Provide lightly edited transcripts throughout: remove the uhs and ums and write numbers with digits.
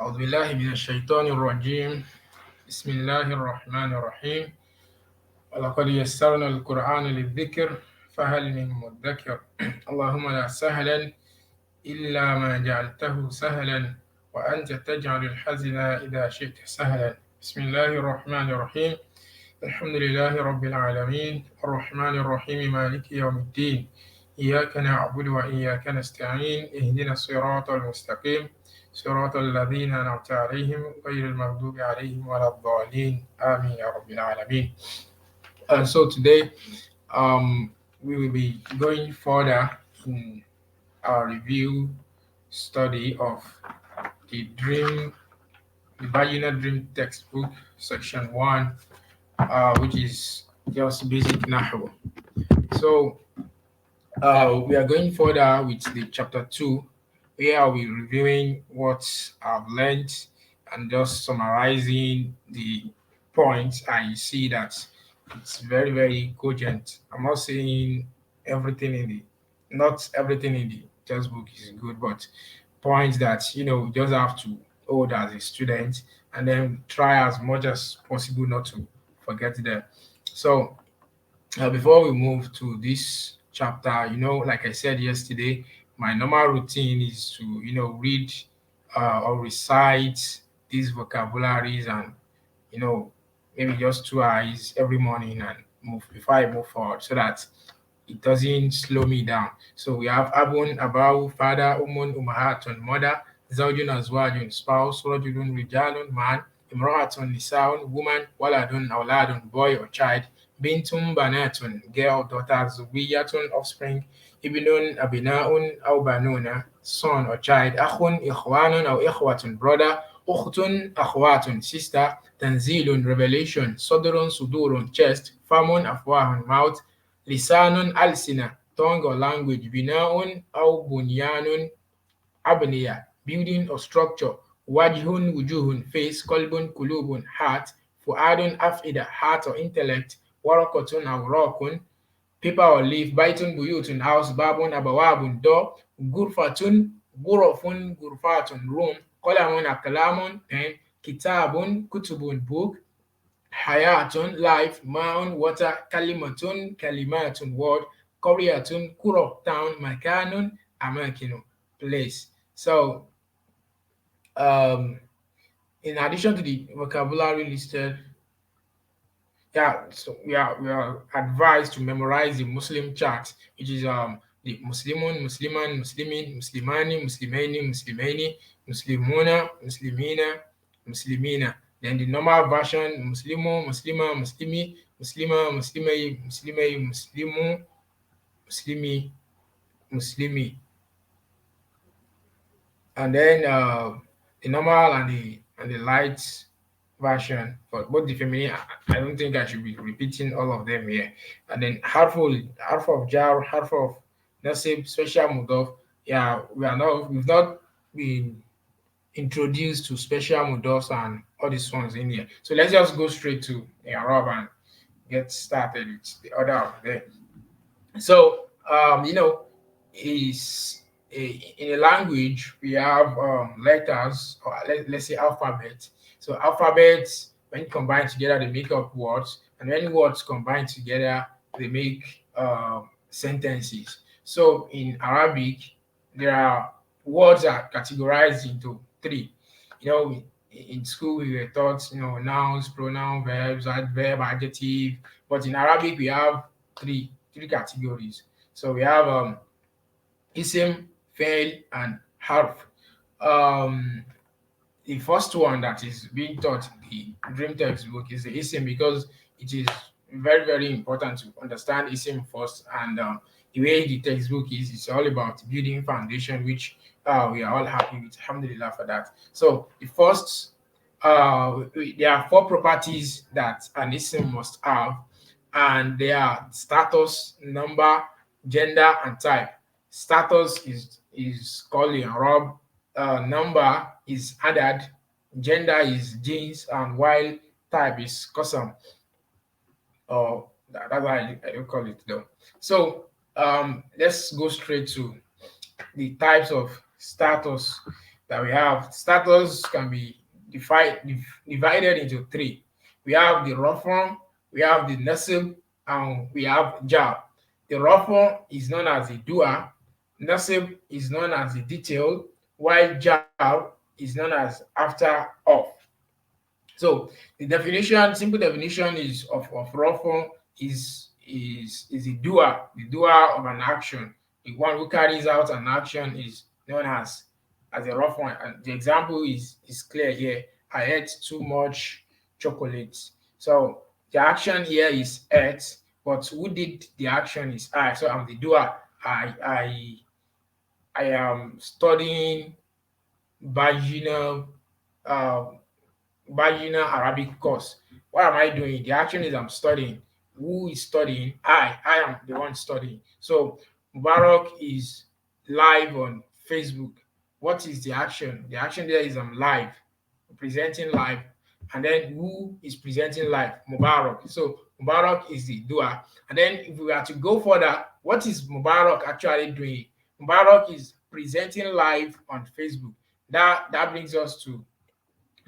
أعوذ بالله من الشيطان الرجيم. بسم الله الرحمن الرحيم. ولقد يسرنا القرآن للذكر فهل من مدكر. اللهم لا سهلا إلا ما جعلته سهلا وأنت تجعل الحزن إذا شئت سهلا. بسم الله الرحمن الرحيم. الحمد لله رب العالمين الرحمن الرحيم مالك يوم الدين. إياك نعبد وإياك نستعين اهدنا الصراط المستقيم صراط الذين أنعمت عليهم غير المغضوب عليهم ولا الضالين آمين يا رب العالمين. And so today we will be going further in our review study of the the Bayyinah Dream Textbook, Section 1, which is just basic Nahw. So we are going further with the chapter 2, where I'll be reviewing what I've learned and just summarizing the points. I see that it's very, very cogent. I'm not saying everything in the, not everything in the textbook is good, but points that, you just have to hold as a student and then try as much as possible not to forget them. So before we move to this chapter, like I said yesterday, my normal routine is to, read or recite these vocabularies and, you know, maybe just two eyes every morning and move before I move forward so that it doesn't slow me down. So we have Abun, Abahu, father, Umun, Umahatun, mother, Zawjun, Azwajun, spouse, Rajulun, Rijalun, man, Imraatun, Nisaun, woman, Waladun, Auladun, boy or child, Bintun, Banatun, girl, daughter, Zuwiyatun, offspring, Ibnun, Abinaun, Au Banuna, son or child, Akhun, Ikhwanun, or Ikhwatun, brother, Ukhtun, Akhwatun, sister, Tanzilun, revelation, Sodurun, Sudurun, chest, Famun, Afwahun, mouth, lisanun alsina, tongue or language, binaun au bunyanun, abniya, building or structure, wajhun wujuhun, face, kolbun kulubun, heart, fuadun afida, heart or intellect, warakotun awrakun, paper or leaf, baitun buyutun, house, babun abawabun, door, gurfatun, gurofun, gurfatun, room, qalamun akalamun, pen, kitabun, kutubun, book, hayatun, life, ma'un, water, kalimatun, kalimatun, word, qaryatun, kuro, town, makanun, amakinu, place. So, um, in addition to the vocabulary listed, yeah, so we are advised to memorize the Muslim chart, which is the Muslimun, Musliman, Muslimin, Muslimani, Muslimaini, Muslimaini, Muslimuna, Muslimina, Muslimina. Then the normal version: Muslimu, Muslima, Muslimi, Muslima, Muslimai, Muslimai, Muslimu, Muslimi, Muslimi. And then the normal and the light version for both the feminine. I don't think I should be repeating all of them here. And then half of jar, half of nasib, special mudaf. Yeah, we've not been introduced to special mudafs and all these ones in here. So let's just go straight to the Arab and get started with the order of them. So, is in a language we have letters, or let's say alphabet. So alphabets, when combined together, they make up words, and when words combine together, they make sentences. So in Arabic, there are words are categorized into three. In school we were taught, nouns, pronoun, verbs, adverb, adjective. But in Arabic we have three categories. So we have isim, fail, and harf. Um, the first one that is being taught in the dream textbook is the isim, because it is very, very important to understand isim first. And the way the textbook is, it's all about building foundation, which we are all happy with. Alhamdulillah for that. So the first, there are four properties that an isim must have, and they are status, number, gender, and type. Status is called in Arab, number is adad, gender is jeans, and while type is custom, or that's why I don't call it though. So let's go straight to the types of status. that we have. Status can be divided into three. We have the raw form, we have the nasib, and we have jar. The raw form is known as the doer, nasib is known as the detail, while jar is known as after off. So the definition, simple definition is of raw form is the doer of an action. The one who carries out an action is known as a rough one. And the example is clear here. I ate too much chocolate. So the action here is ate, but who did the action is I. So I'm the doer. I am studying Bayyinah uh, Bayyinah Arabic course. What am I doing? The action is I'm studying. Who is studying? I am the one studying. So Mubarak is live on Facebook. What is the action? The action there is I'm live, presenting live. And then who is presenting live? Mubarak. So Mubarak is the doer. And then if we are to go further, what is Mubarak actually doing? Mubarak is presenting live on Facebook. That brings us to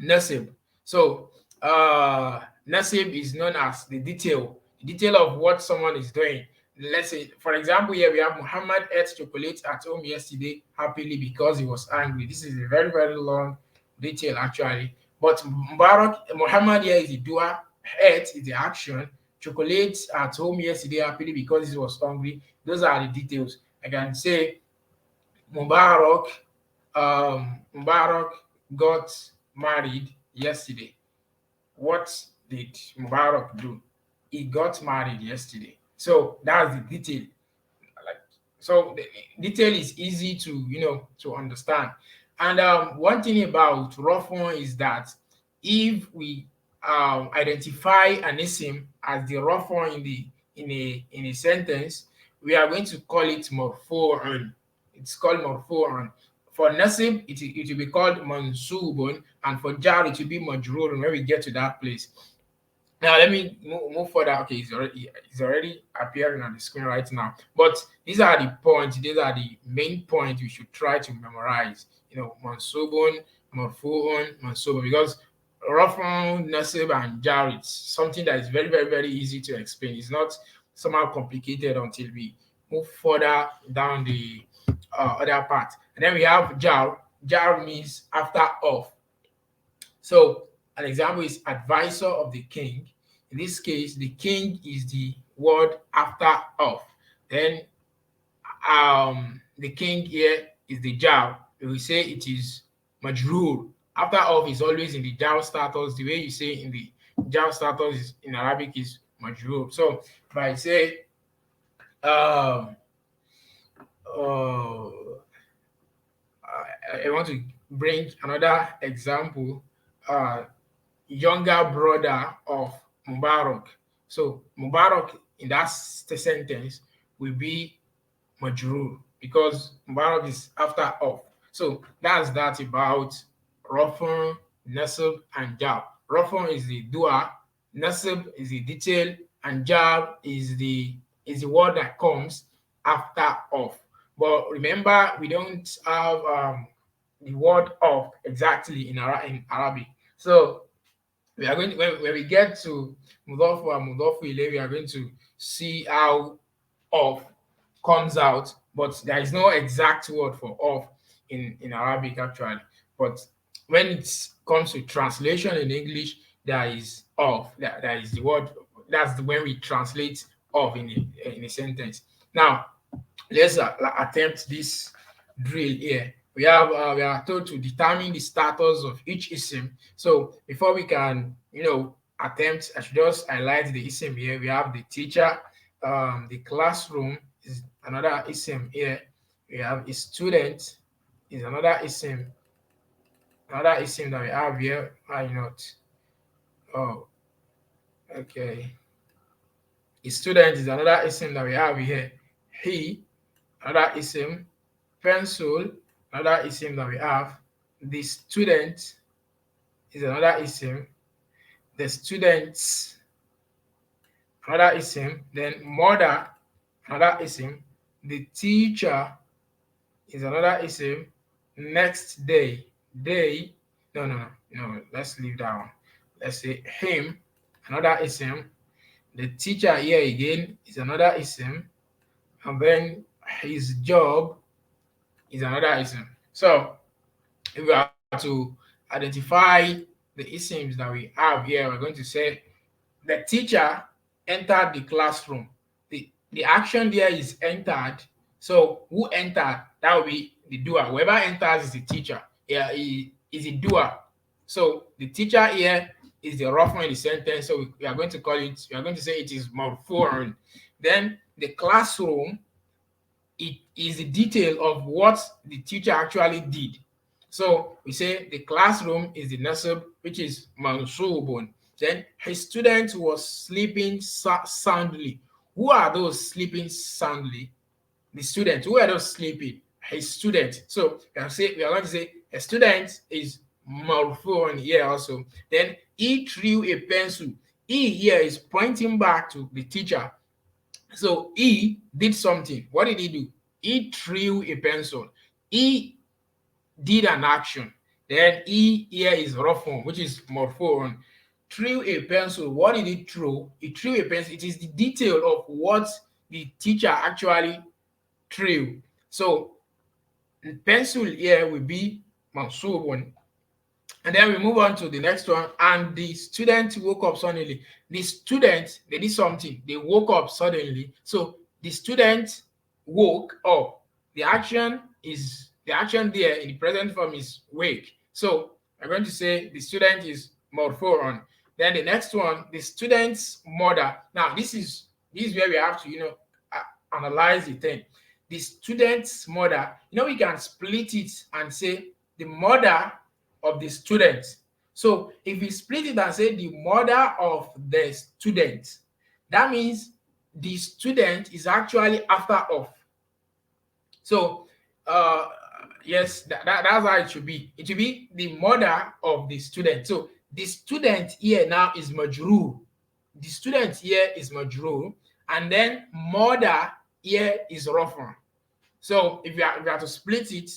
Nasib. So Nasib is known as the detail of what someone is doing. Let's say, for example, here we have Muhammad ate chocolate at home yesterday happily because he was angry. This is a very, very long detail actually. But Muhammad here is the doer, ate is the action, chocolate at home yesterday happily because he was hungry. Those are the details. I can say Mubarak Mubarak got married yesterday. What did Mubarak do? He got married yesterday. So that's the detail. Like so, the detail is easy to to understand. And one thing about rough one is that if we identify an isim as the rough one in a sentence, we are going to call it marfu'un. It's called marfu'un. For nasib, it will be called mansubun, and for jar, it will be majrurun when we get to that place. Now let me move further. Okay, it's already appearing on the screen right now. But these are the points. These are the main points you should try to memorize. Mansubun, marfuun, mansubun, because rafun, nasib, and jar, it's something that is very, very, very easy to explain. It's not somehow complicated until we move further down the other part. And then we have jar. Jar means after of. So an example is advisor of the king. In this case, the king is the word after of. Then the king here is the jar. We say it is majrur. After of is always in the jar status. The way you say in the jar status is, in Arabic is majrur. So if I say um uh, I want to bring another example. Uh, Younger brother of Mubarak. So Mubarak in that sentence will be Majrur because Mubarak is after of. So that's that about Rafun, Nasib, and Jab. Rafun is the doer, Nasib is the detail, and Jab is the word that comes after of. But remember, we don't have the word of exactly in Arabic. So we are going to, when we get to Mudofu and Mudofu Ile, we are going to see how of comes out, but there is no exact word for of in Arabic actually. But when it comes to translation in English, there is of. There is the word. That's when we translate of in a sentence. Now let's attempt this drill here. We are told to determine the status of each isim. So before we can attempt, I should just highlight the isim here. We have the teacher, the classroom is another isim here. We have a student is another isim that we have here. Why not? Oh, okay. A student is another isim that we have here. He, another isim. Pencil, another isim that we have. The student is another isim. The students, another isim. Then mother, another isim. The teacher is another isim. next day. Day. No, no, no, no. Let's leave that one. Let's say him, another ism. The teacher here again is another ism, and then his job is another ism. So if we are to identify the isms that we have here, we're going to say the teacher entered the classroom. The action there is entered. So who entered? That will be the doer. Whoever enters is the teacher. Yeah, he is a doer. So the teacher here is the rough one in the sentence. So we are going to call it, we are going to say it is marfu'un. Then the classroom, it is the detail of what the teacher actually did. So we say the classroom is the nasab, which is mansubun. Then his student was sleeping soundly. Who are those sleeping soundly? The student. Who are those sleeping? His student. So we are going to say a student is marfu'un here also. Then he threw a pencil. He here is pointing back to the teacher. So he did something. What did he do? He threw a pencil. He did an action. Then he here is rough form, which is morphone. Threw a pencil. What did he throw? He threw a pencil. It is the detail of what the teacher actually threw. So the pencil here will be mansubun. And then we move on to the next one. And the student woke up suddenly. The student, they did something. They woke up suddenly. So the student woke up. The action there in the present form is wake. So I'm going to say the student is morphoron. Then the next one, the student's mother. Now this is where we have to analyze the thing. The student's mother. We can split it and say the mother of the student. So if we split it and say the mother of the student, that means the student is actually after of. So yes, that's how it should be. It should be the mother of the student. So the student here now is majrur. The student here is majrur, and then mother here is rafan. So if you are to split it,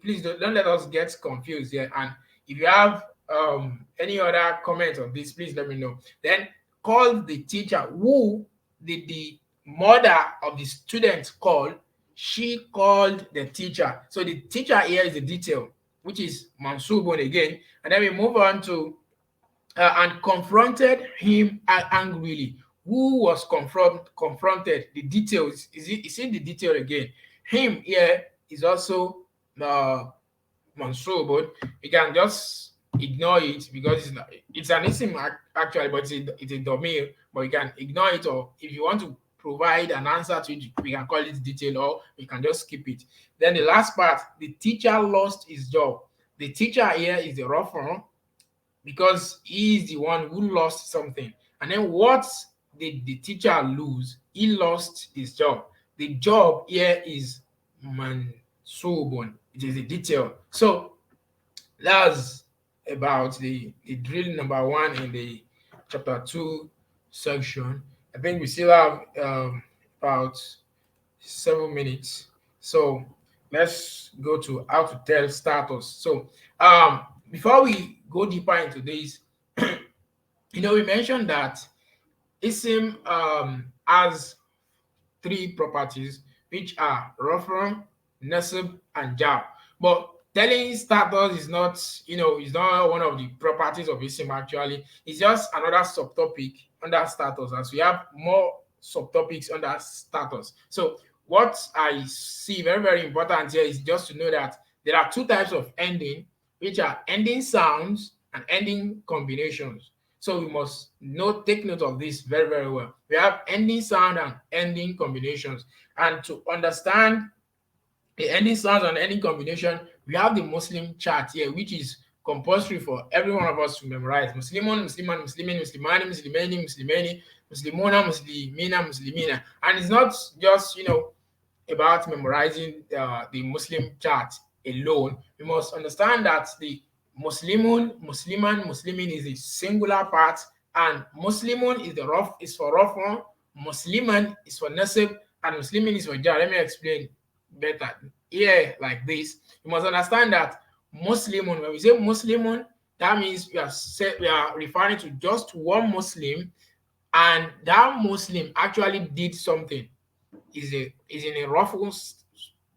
please don't let us get confused here. And if you have any other comment on this, please let me know. Then call the teacher. Who did the mother of the student call? She called the teacher. So the teacher here is the detail, which is mansubun again. And then we move on to and confronted him angrily. Who was confronted? The details. Is it the detail again? Him here is also mansubun. You can just ignore it because it's an isim actually, but it's a domir. But you can ignore it, or if you want to provide an answer to it, we can call it detail, or we can just skip it. Then the last part, the teacher lost his job. The teacher here is the rough one because he is the one who lost something. And then what did the teacher lose? He lost his job. The job here is mansubun. It is a detail. So that's about the drill number 1 in the chapter 2 section. I think we still have about 7 minutes. So let's go to how to tell status. So before we go deeper into this, we mentioned that isim has 3 properties, which are reference, nasab, and jar. But telling status is not, is not one of the properties of isim actually. It's just another subtopic under status, as we have more subtopics under status. So what I see very, very important here is just to know that there are 2 types of ending, which are ending sounds and ending combinations. So we must take note of this very, very well. We have ending sound and ending combinations. And to understand the ending sounds and ending combination, we have the Muslim chart here, which is compulsory for every one of us to memorize. Muslimun, Musliman, Muslimin, Muslimani, Muslimani, Muslimani, Muslimuna, Muslimina, Muslimina. And it's not just, about memorizing the Muslim chart alone. We must understand that the Muslimun, Musliman, Muslimin is a singular part, and Muslimun is for Rafan, Musliman is for Nasib, and Muslimin is for Jar. Let me explain better. Here, like this, you must understand that Muslimun, when we say Muslimun, that means we are referring to just one Muslim, and that Muslim actually did something. Is in a lawful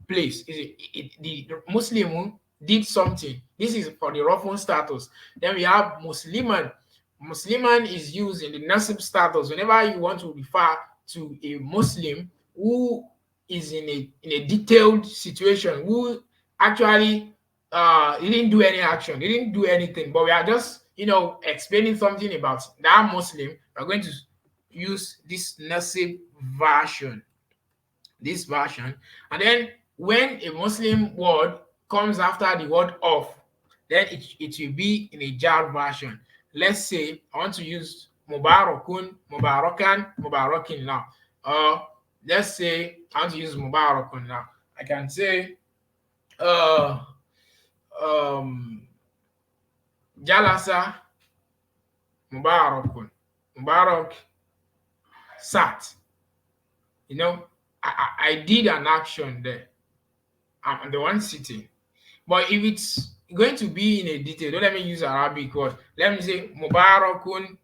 place. The Muslim did something. This is for the lawful status. Then we have Musliman. Musliman is used in the nasib status whenever you want to refer to a Muslim who is in a detailed situation, who actually he didn't do any action, he didn't do anything, but we are just explaining something about that Muslim. We're going to use this nasib version, and then when a Muslim word comes after the word of, then it will be in a jar version. Let's say I want to use Mubarakun, Mubarakan, Mubarakin now. Let's say I want to use Mubarakun now. I can say uh um Jalasa Mubarakun. Mubarak sat. I did an action there. I'm the one sitting. But if it's going to be in a detail, don't let me use Arabic word. Let me say Mubarakun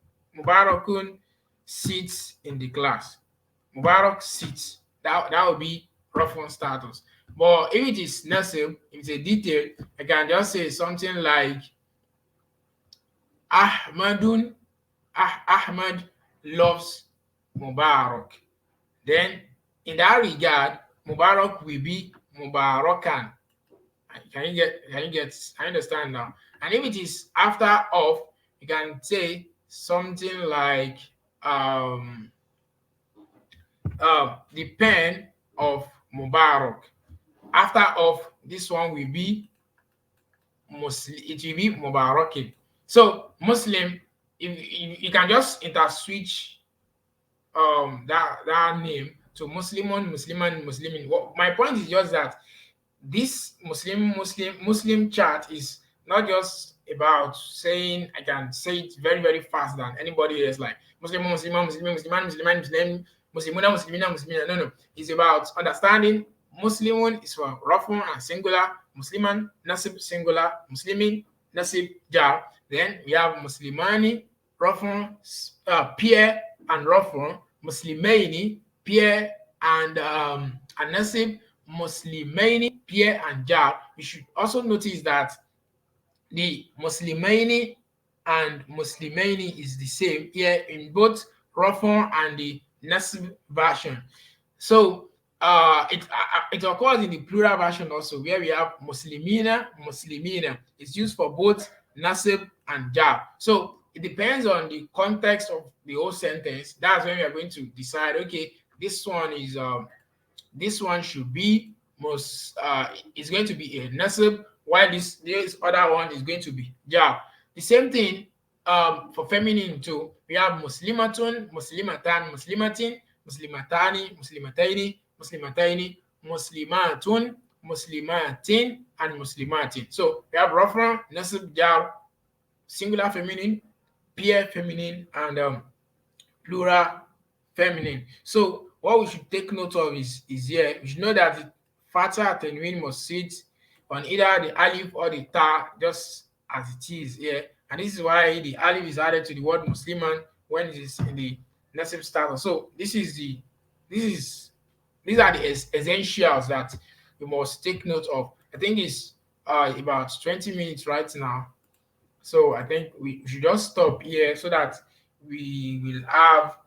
sits in the class. Mubarak sits. That would be reference status. But if it is nasib, if it's a detail, I can just say something like Ahmadun, Ahmad loves Mubarak. Then in that regard, Mubarak will be Mubarakan. Can you understand now? And if it is after of, you can say something like the pen of Mubarak. After of, this one will be Muslim, it will be Mubarakin. So Muslim, if you can just interswitch that name to Muslimin. My point is just that this Muslim chat is not just about saying, I can say it very, very fast than anybody else, like Muslimuna. No. It's about understanding. Muslimun is for Rafun and singular, Musliman nasib singular, Muslimin nasib jar. Then we have Muslimani, Rafun, Pierre and Rafun, Muslimaini, Pierre and nasib, Muslimaini, Pierre and jar. We should also notice that the Muslimaini and Muslimaini is the same here in both Rafun and the nasib version. So it occurs in the plural version also, where we have Muslimina. It's used for both nasib and jar. So it depends on the context of the whole sentence. That's when we are going to decide, okay, this one should be is going to be a nasib, while this other one is going to be jar. The same thing for feminine too. We have Muslimatun, Muslimatan, Muslimatin, Muslimatani, Muslimataini, Muslimataini, Muslimatun, Muslimatin, and Muslimatin. So we have Rafra, nasib, jar, singular feminine, pair feminine, and plural feminine. So what we should take note of is here. We should know that the fatha tanween must sit on either the alif or the ta, just as it is here. And this is why the alif is added to the word Musliman when it is in the nasib status. So these are the essentials that we must take note of. I think it's about 20 minutes right now. So I think we should just stop here so that we will have,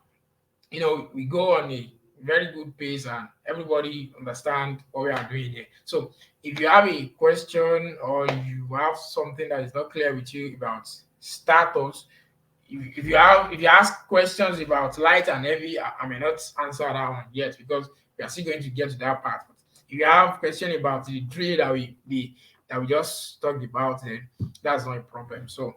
we go on a very good pace and everybody understand what we are doing here. So if you have a question or you have something that is not clear with you about status, if you ask questions about light and heavy, I may not answer that one yet because we are still going to get to that part. If you have question about the drill that we just talked about, then that's not a problem. So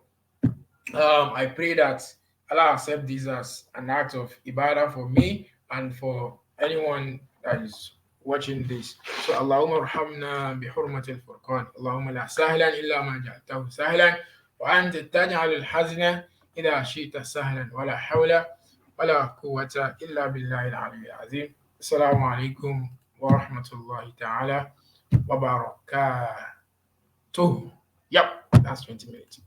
I pray that Allah accept this as an act of ibadah for me and for anyone that is watching this. So Allahumma arhamna bi hurmatil furqan. Allahumma la sahlan illa ma ja'altahu sahlan wa anta taj'al al-hazna idha shi'ta sahlan wa la hawla wa la quwwata illa billahi al-'aliyyil azim. Assalamu alaikum wa rahmatullahi ta'ala wa barakatuh. Yep, that's 20 minutes.